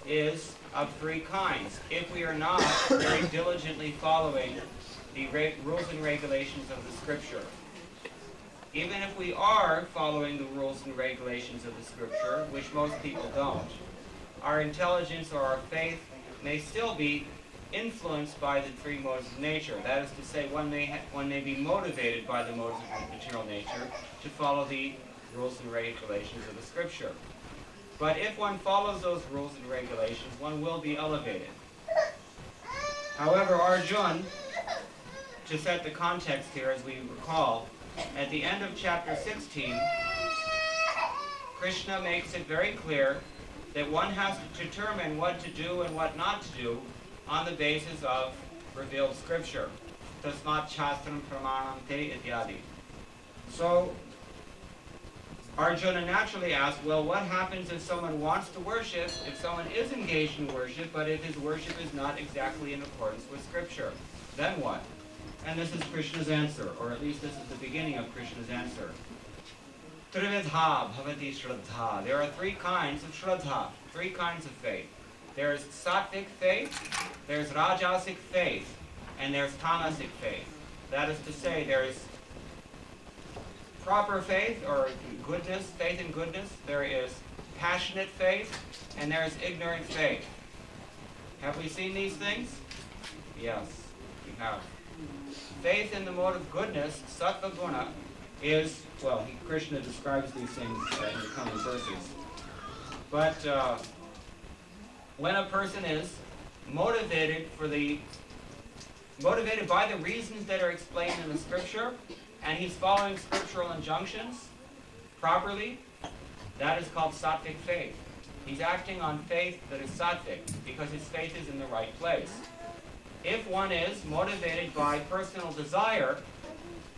is of three kinds, if we are not very diligently following the rules and regulations of the Scripture. Even if we are following the rules and regulations of the Scripture, which most people don't, our intelligence or our faith may still be influenced by the three modes of nature. That is to say, one may be motivated by the modes of material nature to follow the rules and regulations of the Scripture. But if one follows those rules and regulations, one will be elevated. However, Arjuna, to set the context here as we recall, at the end of chapter 16, Krishna makes it very clear that one has to determine what to do and what not to do on the basis of revealed scripture. Tasmat shastram pramanam te ityadi. So, Arjuna naturally asks, well, what happens if someone wants to worship, if someone is engaged in worship, but if his worship is not exactly in accordance with scripture? Then what? And this is Krishna's answer, or at least this is the beginning of Krishna's answer. Trividha bhavati shraddha. There are three kinds of shraddha, three kinds of faith. There's sattvic faith, there's rajasic faith, and there's tamasic faith. That is to say, there's proper faith, or goodness, faith in goodness. There is passionate faith, and there is ignorant faith. Have we seen these things? Yes, we have. Faith in the mode of goodness, sattva guna, is, well, Krishna describes these things in the coming verses. But when a person is motivated by the reasons that are explained in the scripture, and he's following scriptural injunctions properly, that is called sattvic faith. He's acting on faith that is sattvic, because his faith is in the right place. If one is motivated by personal desire,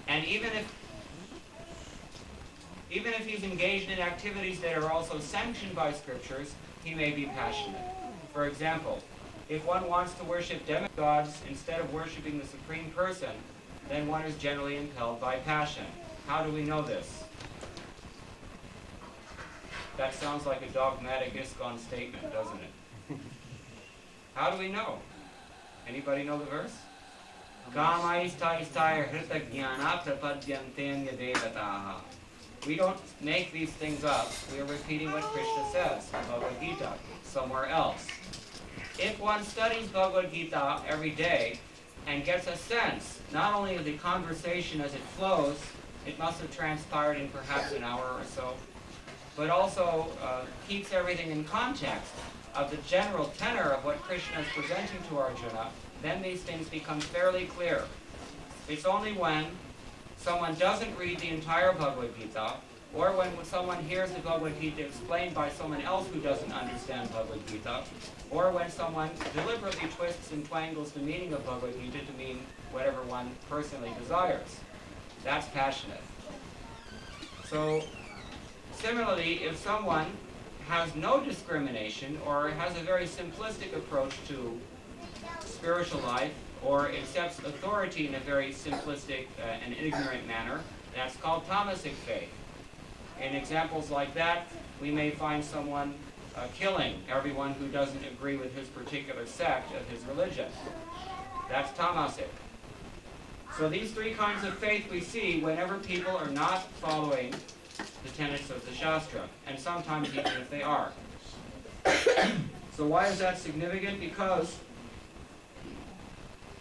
and even if he's engaged in activities that are also sanctioned by scriptures, he may be passionate. For example, if one wants to worship demigods instead of worshiping the Supreme Person, then one is generally impelled by passion. How do we know this? That sounds like a dogmatic ISKCON statement, doesn't it? How do we know? Anybody know the verse? We don't make these things up. We are repeating what Krishna says in Bhagavad Gita, somewhere else. If one studies Bhagavad Gita every day and gets a sense, not only of the conversation as it flows, it must have transpired in perhaps an hour or so, but also keeps everything in context of the general tenor of what Krishna is presenting to Arjuna, then these things become fairly clear. It's only when someone doesn't read the entire Bhagavad Gita, or when someone hears the Bhagavad Gita explained by someone else who doesn't understand Bhagavad Gita, or when someone deliberately twists and twangles the meaning of Bhagavad Gita to mean whatever one personally desires. That's passionate. So, similarly, if someone has no discrimination or has a very simplistic approach to spiritual life, or accepts authority in a very simplistic and ignorant manner, that's called tamasic faith. In examples like that, we may find someone killing everyone who doesn't agree with his particular sect of his religion. That's tamasic. So these three kinds of faith we see whenever people are not following the tenets of the Shastra, and sometimes even if they are. So why is that significant? Because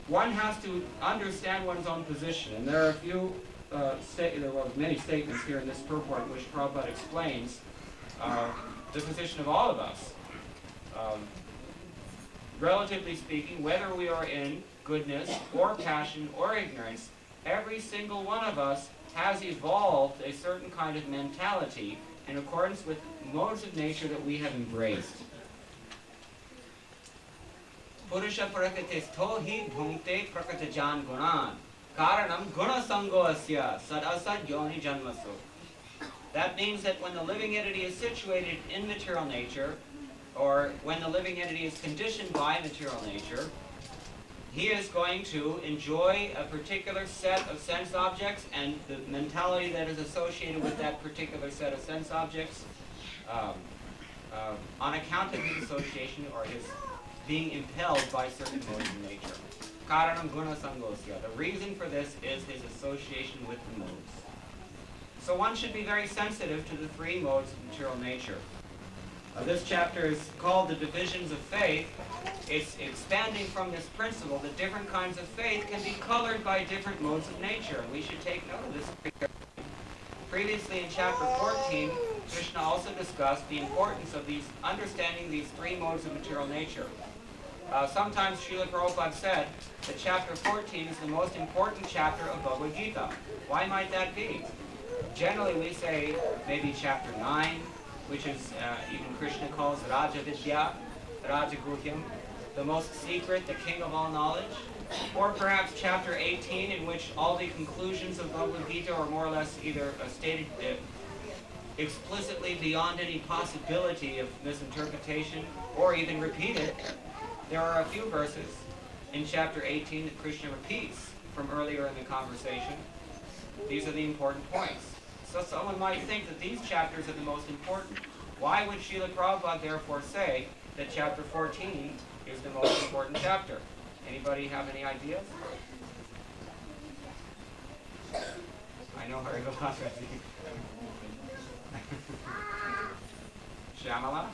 one has to understand one's own position, and there are a few, there were many statements here in this purport in which Prabhupada explains the position of all of us. Relatively speaking, whether we are in goodness or passion or ignorance, every single one of us has evolved a certain kind of mentality in accordance with modes of nature that we have embraced. Purusha prakritistho hi bhumte prakritajan gunan karanam guna sango asya sadasad yoni janmasu. That means that when the living entity is situated in material nature, or when the living entity is conditioned by material nature, he is going to enjoy a particular set of sense objects, and the mentality that is associated with that particular set of sense objects on account of his association or his being impelled by certain modes of nature. Karanam guna sangosya. The reason for this is his association with the modes. So one should be very sensitive to the three modes of material nature. This chapter is called The Divisions of Faith. It's expanding from this principle that different kinds of faith can be colored by different modes of nature, and we should take note of this. Previously in chapter 14, Krishna also discussed the importance of understanding these three modes of material nature. Sometimes Srila Prabhupada said that chapter 14 is the most important chapter of Bhagavad Gita. Why might that be? Generally we say maybe chapter 9, which is even Krishna calls Raja Vidya, Raja Guhyam, the most secret, the king of all knowledge. Or perhaps chapter 18, in which all the conclusions of Bhagavad Gita are more or less either stated explicitly beyond any possibility of misinterpretation, or even repeated. There are a few verses in chapter 18 that Krishna repeats from earlier in the conversation. These are the important points. So someone might think that these chapters are the most important. Why would Srila Prabhupada therefore say that chapter 14 is the most important chapter? Anybody have any ideas? I know Hari Gopal. Shyamala?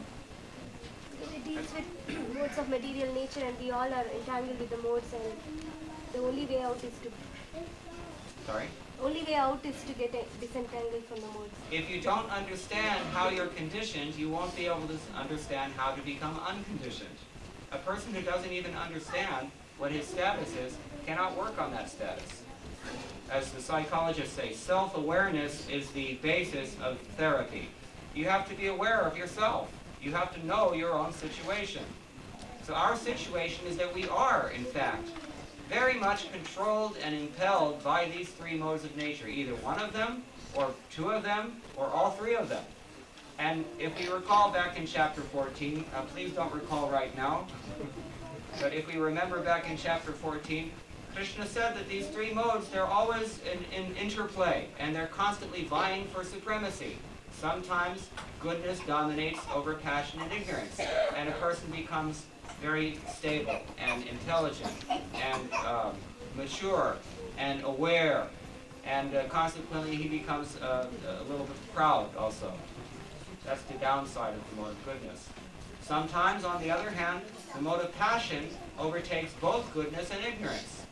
It deals with modes of material nature, and we all are entangled with the modes, and the only way out is to... Sorry? Only way out is to get disentangled from the modes. If you don't understand how you're conditioned, you won't be able to understand how to become unconditioned. A person who doesn't even understand what his status is cannot work on that status. As the psychologists say, self-awareness is the basis of therapy. You have to be aware of yourself. You have to know your own situation. So our situation is that we are, in fact, very much controlled and impelled by these three modes of nature, either one of them, or two of them, or all three of them. And if we recall back in chapter 14, please don't recall right now, but if we remember back in chapter 14, Krishna said that these three modes, they're always in interplay, and they're constantly vying for supremacy. Sometimes goodness dominates over passion and ignorance, and a person becomes very stable and intelligent and mature and aware, and consequently he becomes a little bit proud also. That's the downside of the mode of goodness. Sometimes, on the other hand, the mode of passion overtakes both goodness and ignorance.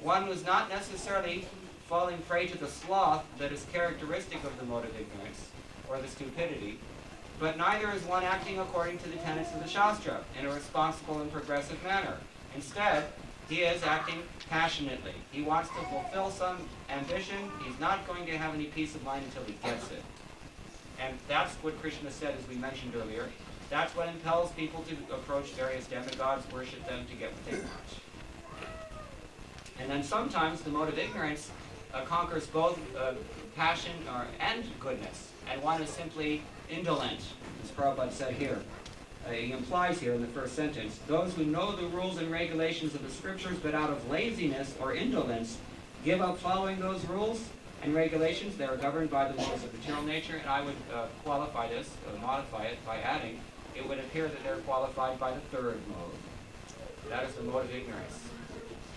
One was not necessarily falling prey to the sloth that is characteristic of the mode of ignorance, or the stupidity, but neither is one acting according to the tenets of the Shastra in a responsible and progressive manner. Instead, he is acting passionately. He wants to fulfill some ambition. He's not going to have any peace of mind until he gets it. And that's what Krishna said, as we mentioned earlier. That's what impels people to approach various demigods, worship them to get what they want. And then sometimes the mode of ignorance conquers both passion and goodness. And one is simply indolent, as Prabhupada said here. He implies here in the first sentence, those who know the rules and regulations of the scriptures, but out of laziness or indolence, give up following those rules and regulations. They are governed by the laws of material nature, and I would qualify this, modify it by adding, it would appear that they're qualified by the third mode. That is the mode of ignorance.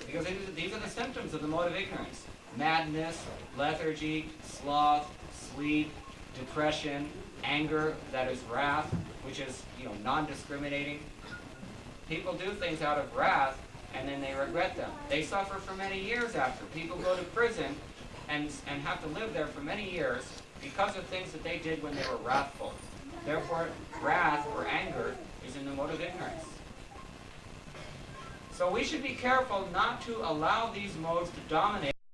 Because these are the symptoms of the mode of ignorance. Madness, lethargy, sloth, sleep, depression, anger, that is wrath, which is, non-discriminating. People do things out of wrath, and then they regret them. They suffer for many years after. People go to prison and have to live there for many years because of things that they did when they were wrathful. Therefore, wrath or anger is in the mode of ignorance. So we should be careful not to allow these modes to dominate